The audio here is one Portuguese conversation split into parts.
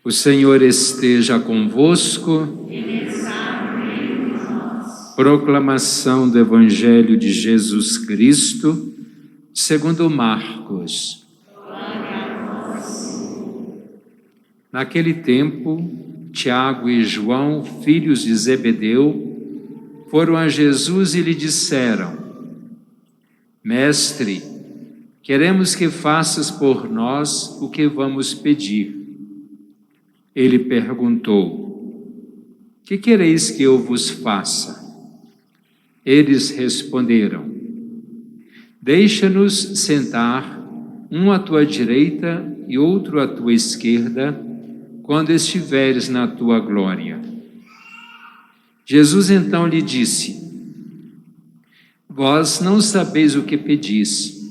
O Senhor esteja convosco. Ele está no meio de nós. Proclamação do Evangelho de Jesus Cristo, segundo Marcos. Glória a vós, Senhor. Naquele tempo, Tiago e João, filhos de Zebedeu, foram a Jesus e lhe disseram: Mestre, queremos que faças por nós o que vamos pedir. Ele perguntou: Que quereis que eu vos faça? Eles responderam: Deixa-nos sentar, um à tua direita e outro à tua esquerda, quando estiveres na tua glória. Jesus então lhe disse: Vós não sabeis o que pedis.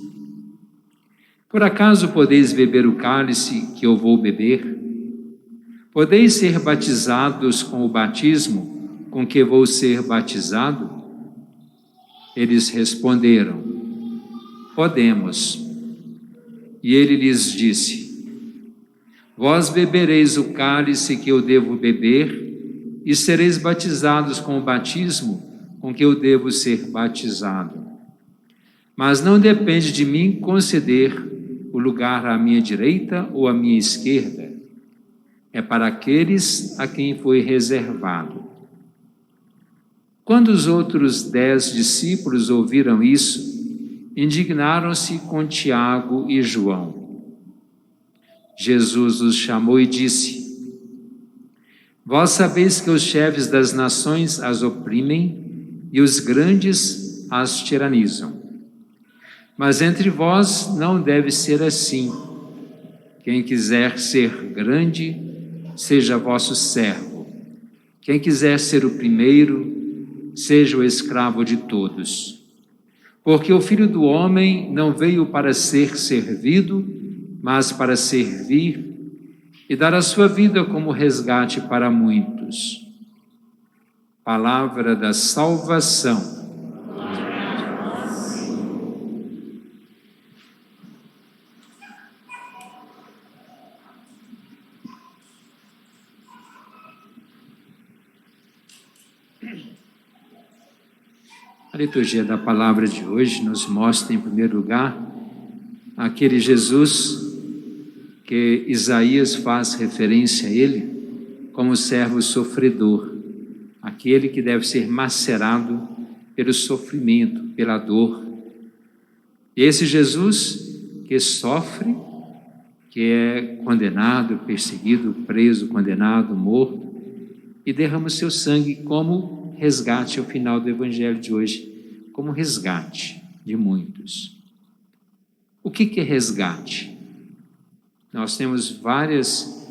Por acaso podeis beber o cálice que eu vou beber? Podeis ser batizados com o batismo com que vou ser batizado? Eles responderam: Podemos. E ele lhes disse: Vós bebereis o cálice que eu devo beber e sereis batizados com o batismo com que eu devo ser batizado. Mas não depende de mim conceder o lugar à minha direita ou à minha esquerda. É para aqueles a quem foi reservado. Quando os outros 10 discípulos ouviram isso, indignaram-se com Tiago e João. Jesus os chamou e disse: Vós sabeis que os chefes das nações as oprimem e os grandes as tiranizam. Mas entre vós não deve ser assim. Quem quiser ser grande, seja vosso servo. Quem quiser ser o primeiro, seja o escravo de todos. Porque o Filho do Homem não veio para ser servido, mas para servir e dar a sua vida como resgate para muitos. Palavra da salvação. Glória a vós, Senhor. A liturgia da palavra de hoje nos mostra, em primeiro lugar, aquele Jesus que Isaías faz referência a ele como servo sofredor, aquele que deve ser macerado pelo sofrimento, pela dor. Esse Jesus que sofre, que é condenado, perseguido, preso, condenado, morto, e derrama o seu sangue como resgate ao final do Evangelho de hoje, como resgate de muitos. O que é resgate? Nós temos várias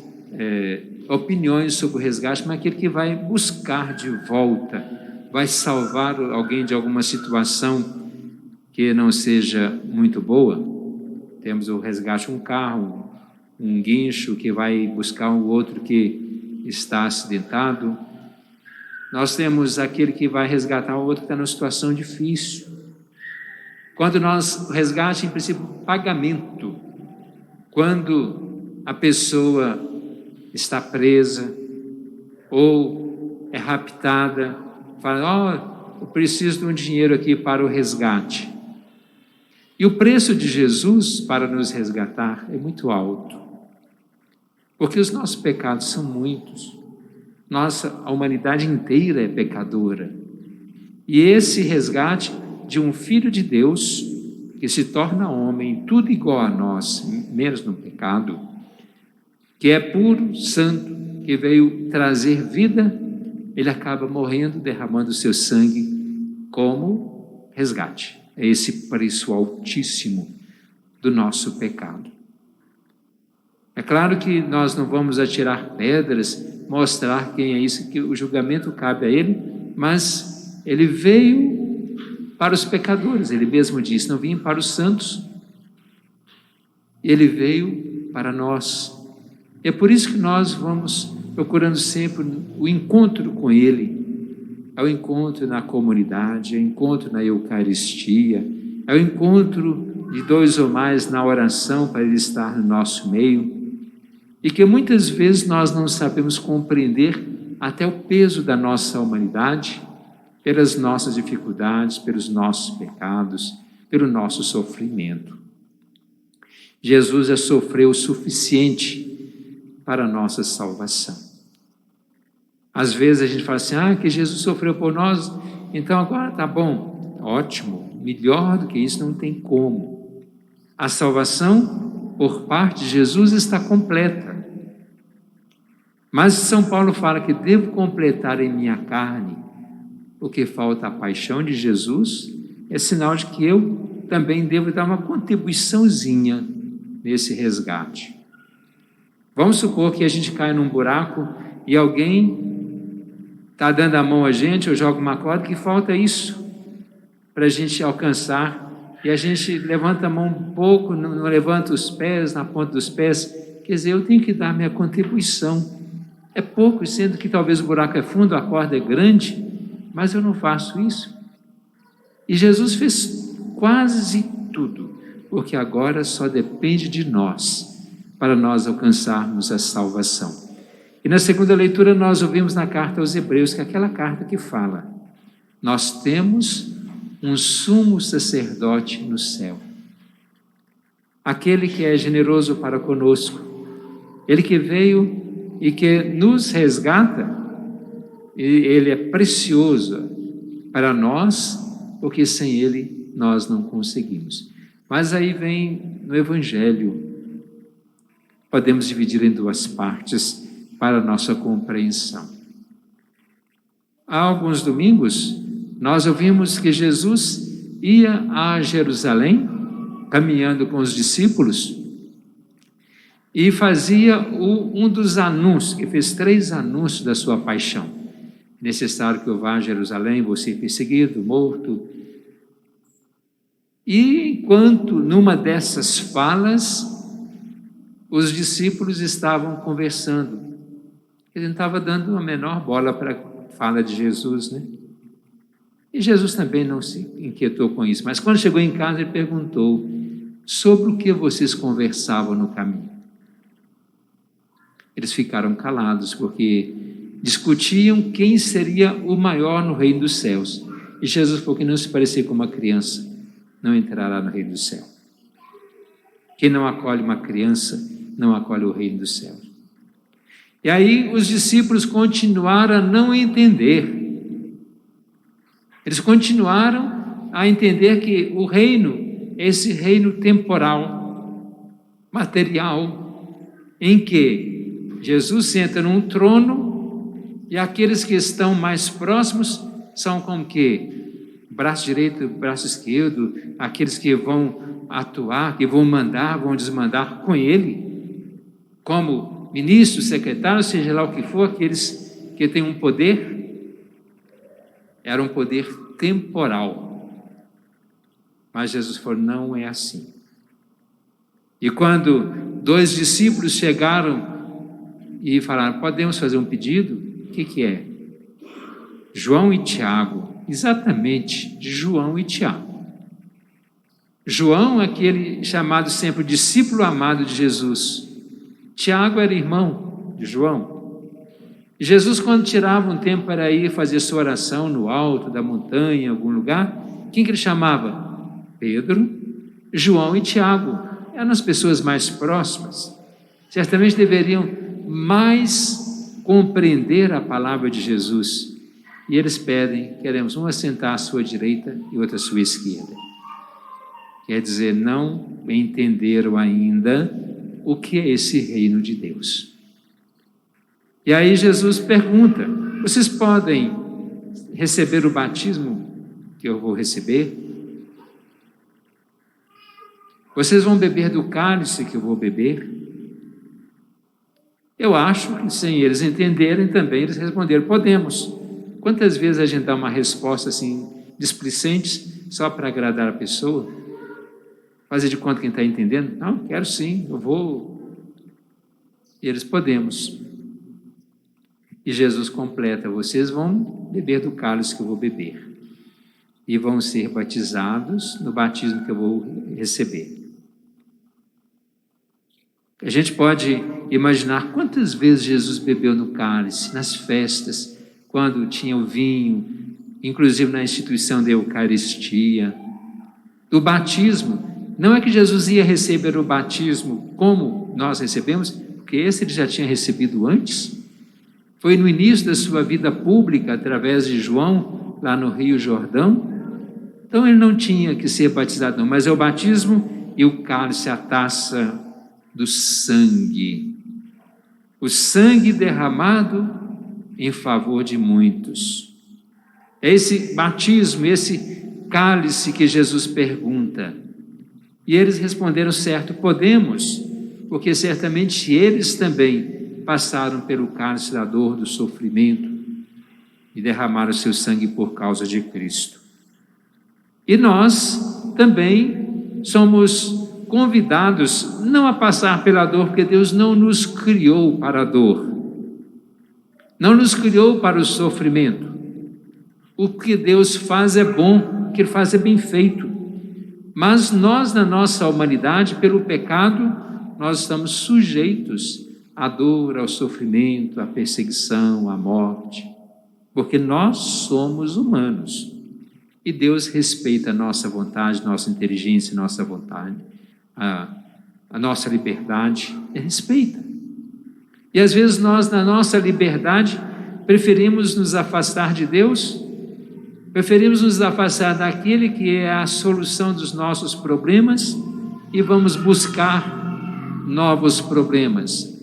opiniões sobre o resgate, mas aquele que vai buscar de volta, vai salvar alguém de alguma situação que não seja muito boa. Temos o resgate de um carro, um guincho que vai buscar o outro que está acidentado. Nós temos aquele que vai resgatar o outro que está numa situação difícil. Quando nós resgate, em princípio, pagamento. Quando a pessoa está presa ou é raptada, fala: eu preciso de um dinheiro aqui para o resgate. E o preço de Jesus para nos resgatar é muito alto, porque os nossos pecados são muitos. A humanidade inteira é pecadora. E esse resgate de um Filho de Deus, que se torna homem, tudo igual a nós, menos no pecado, que é puro, santo, que veio trazer vida, ele acaba morrendo, derramando o seu sangue como resgate. É esse preço altíssimo do nosso pecado. É claro que nós não vamos atirar pedras, mostrar quem é isso, que o julgamento cabe a ele, mas ele veio para os pecadores. Ele mesmo disse: não vim para os santos, ele veio para nós. É por isso que nós vamos procurando sempre o encontro com ele. É o encontro na comunidade, é o encontro na Eucaristia, é o encontro de 2 ou mais na oração para ele estar no nosso meio. e que muitas vezes nós não sabemos compreender até o peso da nossa humanidade, pelas nossas dificuldades, pelos nossos pecados, pelo nosso sofrimento. Jesus já sofreu o suficiente para a nossa salvação. Às vezes a gente fala assim, que Jesus sofreu por nós, então agora tá bom, ótimo, melhor do que isso não tem como. A salvação por parte de Jesus está completa. Mas São Paulo fala que devo completar em minha carne, porque falta a paixão de Jesus, é sinal de que eu também devo dar uma contribuiçãozinha nesse resgate. Vamos supor que a gente cai num buraco e alguém está dando a mão a gente, ou joga uma corda, que falta isso para a gente alcançar, e a gente levanta a mão um pouco, não levanta os pés, na ponta dos pés, quer dizer, eu tenho que dar minha contribuição. É pouco, sendo que talvez o buraco é fundo, a corda é grande, mas eu não faço isso. E Jesus fez quase tudo, porque agora só depende de nós, para nós alcançarmos a salvação. E na segunda leitura nós ouvimos na carta aos Hebreus, que é aquela carta que fala, nós temos um sumo sacerdote no céu, aquele que é generoso para conosco, ele que veio e que nos resgata, e ele é precioso para nós, porque sem ele nós não conseguimos. Mas aí vem no Evangelho, podemos dividir em duas partes para a nossa compreensão. Há alguns domingos, nós ouvimos que Jesus ia a Jerusalém, caminhando com os discípulos, e fazia um dos anúncios, que fez 3 anúncios da sua paixão. Necessário que eu vá a Jerusalém, vou ser perseguido, morto. E enquanto numa dessas falas, os discípulos estavam conversando. Ele não estava dando a menor bola para a fala de Jesus, né? E Jesus também não se inquietou com isso. Mas quando chegou em casa, ele perguntou, sobre o que vocês conversavam no caminho? Eles ficaram calados, porque discutiam quem seria o maior no reino dos céus. E Jesus falou que não se parecer com uma criança, não entrará no reino dos céus. Quem não acolhe uma criança, não acolhe o reino dos céus. E aí os discípulos continuaram a não entender. Eles continuaram a entender que o reino, esse reino temporal, material, em que Jesus senta num trono e aqueles que estão mais próximos são como que braço direito, braço esquerdo, aqueles que vão atuar, que vão mandar, vão desmandar com ele, como ministro, secretário, seja lá o que for, aqueles que têm um poder, era um poder temporal. Mas Jesus falou, não é assim. E quando 2 discípulos chegaram e falaram, podemos fazer um pedido? O que é? João e Tiago, exatamente, de João e Tiago. João, aquele chamado sempre discípulo amado de Jesus. Tiago era irmão de João. Jesus, quando tirava um tempo para ir fazer sua oração no alto da montanha, em algum lugar, quem que ele chamava? Pedro, João e Tiago. Eram as pessoas mais próximas. Certamente deveriam mais compreender a palavra de Jesus. E eles pedem, queremos um assentar à sua direita e outro à sua esquerda. Quer dizer, não entenderam ainda o que é esse reino de Deus. E aí Jesus pergunta, vocês podem receber o batismo que eu vou receber? Vocês vão beber do cálice que eu vou beber? Eu acho que sem eles entenderem também, eles responderam, podemos. Quantas vezes a gente dá uma resposta assim, displicente, só para agradar a pessoa? Fazer de conta quem está entendendo? Não, quero sim, eu vou. E eles, podemos. E Jesus completa, vocês vão beber do cálice que eu vou beber. E vão ser batizados no batismo que eu vou receber. A gente pode imaginar quantas vezes Jesus bebeu no cálice, nas festas, quando tinha o vinho, inclusive na instituição da Eucaristia, do batismo. Não é que Jesus ia receber o batismo como nós recebemos, porque esse ele já tinha recebido antes. Foi no início da sua vida pública, através de João, lá no Rio Jordão. Então ele não tinha que ser batizado, não, mas é o batismo e o cálice, a taça do sangue. O sangue derramado em favor de muitos. É esse batismo, esse cálice que Jesus pergunta. E eles responderam: certo, podemos, porque certamente eles também passaram pelo cálice da dor, do sofrimento e derramaram seu sangue por causa de Cristo. E nós também somos convidados não a passar pela dor, porque Deus não nos criou para a dor, não nos criou para o sofrimento. O que Deus faz é bom, o que Ele faz é bem feito. Mas nós, na nossa humanidade, pelo pecado, nós estamos sujeitos à dor, ao sofrimento, à perseguição, à morte, porque nós somos humanos. E Deus respeita a nossa vontade, nossa inteligência, nossa vontade, a nossa liberdade, Ele respeita. E às vezes nós, na nossa liberdade, preferimos nos afastar de Deus, preferimos nos afastar daquele que é a solução dos nossos problemas e vamos buscar novos problemas.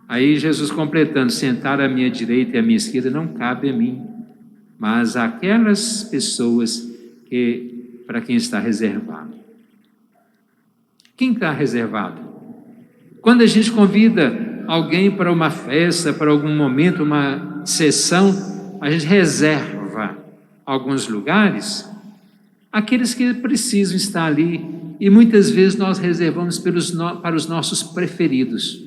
Aí Jesus completando: sentar à minha direita e à minha esquerda não cabe a mim, mas aquelas pessoas para quem está reservado. Quem está reservado? Quando a gente convida alguém para uma festa, para algum momento, uma sessão, a gente reserva alguns lugares, aqueles que precisam estar ali, e muitas vezes nós reservamos para os nossos preferidos.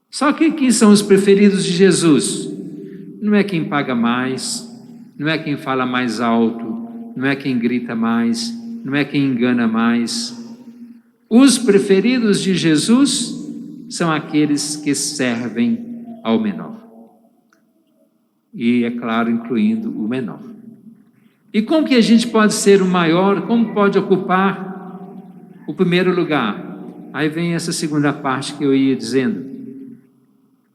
Só que quem são os preferidos de Jesus? Não é quem paga mais, não é quem fala mais alto, não é quem grita mais, não é quem engana mais. Os preferidos de Jesus são aqueles que servem ao menor. E, é claro, incluindo o menor. E como que a gente pode ser o maior? Como pode ocupar o primeiro lugar? Aí vem essa segunda parte que eu ia dizendo.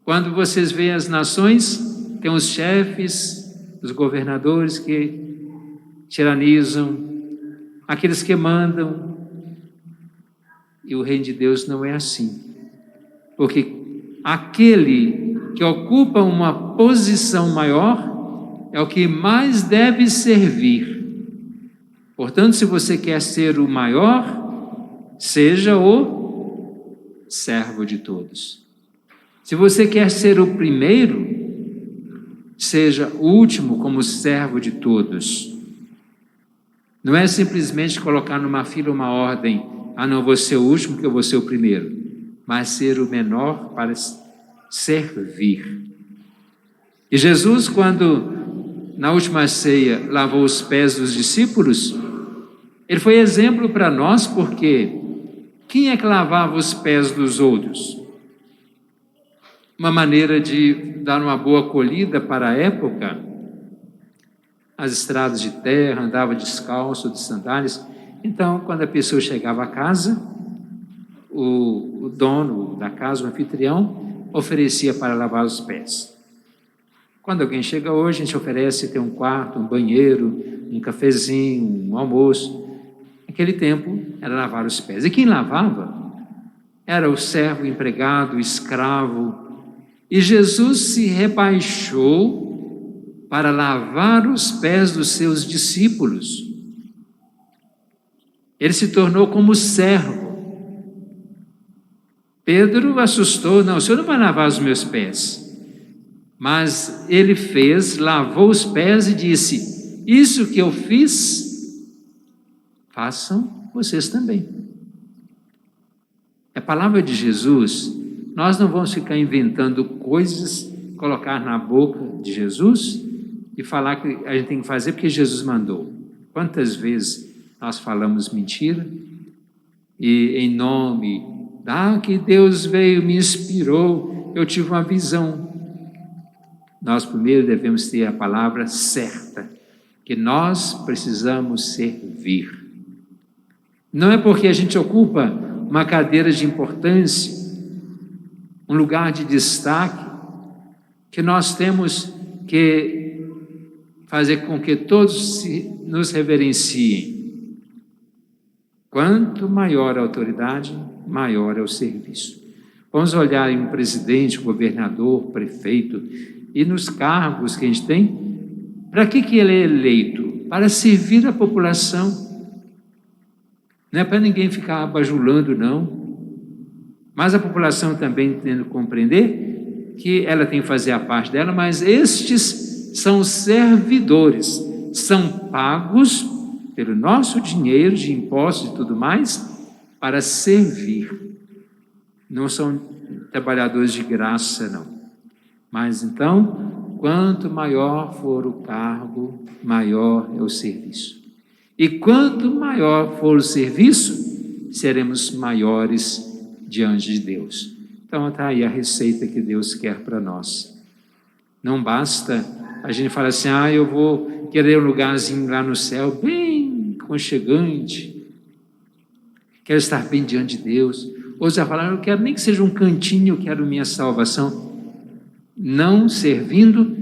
Quando vocês veem as nações, tem os chefes, os governadores que tiranizam, aqueles que mandam. E o reino de Deus não é assim. Porque aquele que ocupa uma posição maior é o que mais deve servir. Portanto, se você quer ser o maior, seja o servo de todos. Se você quer ser o primeiro, seja o último como servo de todos. Não é simplesmente colocar numa fila uma ordem: ah, não, vou ser o último que eu vou ser o primeiro. Mas ser o menor para servir. E Jesus, quando na última ceia lavou os pés dos discípulos, Ele foi exemplo para nós, porque quem é que lavava os pés dos outros? Uma maneira de dar uma boa acolhida para a época. As estradas de terra, andava descalço, de sandálias. Então, quando a pessoa chegava a casa, o dono da casa, o anfitrião, oferecia para lavar os pés. Quando alguém chega hoje, a gente oferece ter um quarto, um banheiro, um cafezinho, um almoço. Naquele tempo, era lavar os pés. E quem lavava era o servo, o empregado, o escravo. E Jesus se rebaixou para lavar os pés dos seus discípulos. Ele se tornou como servo. Pedro assustou: não, o senhor não vai lavar os meus pés. Mas ele fez, lavou os pés e disse: isso que eu fiz, façam vocês também. É a palavra de Jesus. Nós não vamos ficar inventando coisas, colocar na boca de Jesus e falar que a gente tem que fazer porque Jesus mandou. Quantas vezes nós falamos mentira E em nome que Deus veio, me inspirou, eu tive uma visão. Nós primeiro devemos ter a palavra certa, que nós precisamos servir. Não é porque a gente ocupa uma cadeira de importância, um lugar de destaque, que nós temos que fazer com que todos nos reverenciem. Quanto maior a autoridade, maior é o serviço. Vamos olhar em um presidente, governador, prefeito, e nos cargos que a gente tem. Para que ele é eleito? Para servir a população. Não é para ninguém ficar bajulando, não. Mas a população também tem que compreender que ela tem que fazer a parte dela, mas estes são servidores, são pagos pelo nosso dinheiro, de impostos e tudo mais, para servir. Não são trabalhadores de graça, não. Mas então, quanto maior for o cargo, maior é o serviço. E quanto maior for o serviço, seremos maiores diante de Deus. Então está aí a receita que Deus quer para nós. Não basta a gente falar assim, eu vou querer um lugarzinho lá no céu, bem aconchegante, quero estar bem diante de Deus. Outros já falaram, eu quero nem que seja um cantinho, eu quero minha salvação. Não servindo,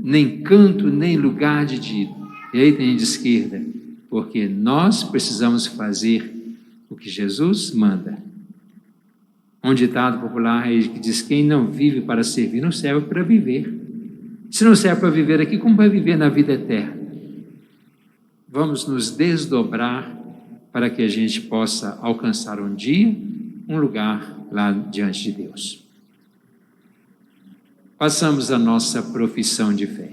nem canto, nem lugar de direita, nem de esquerda, porque nós precisamos fazer o que Jesus manda. Um ditado popular que diz, quem não vive para servir, não serve para viver. Se não serve para viver aqui, como vai viver na vida eterna? Vamos nos desdobrar para que a gente possa alcançar um dia um lugar lá diante de Deus. Passamos a nossa profissão de fé.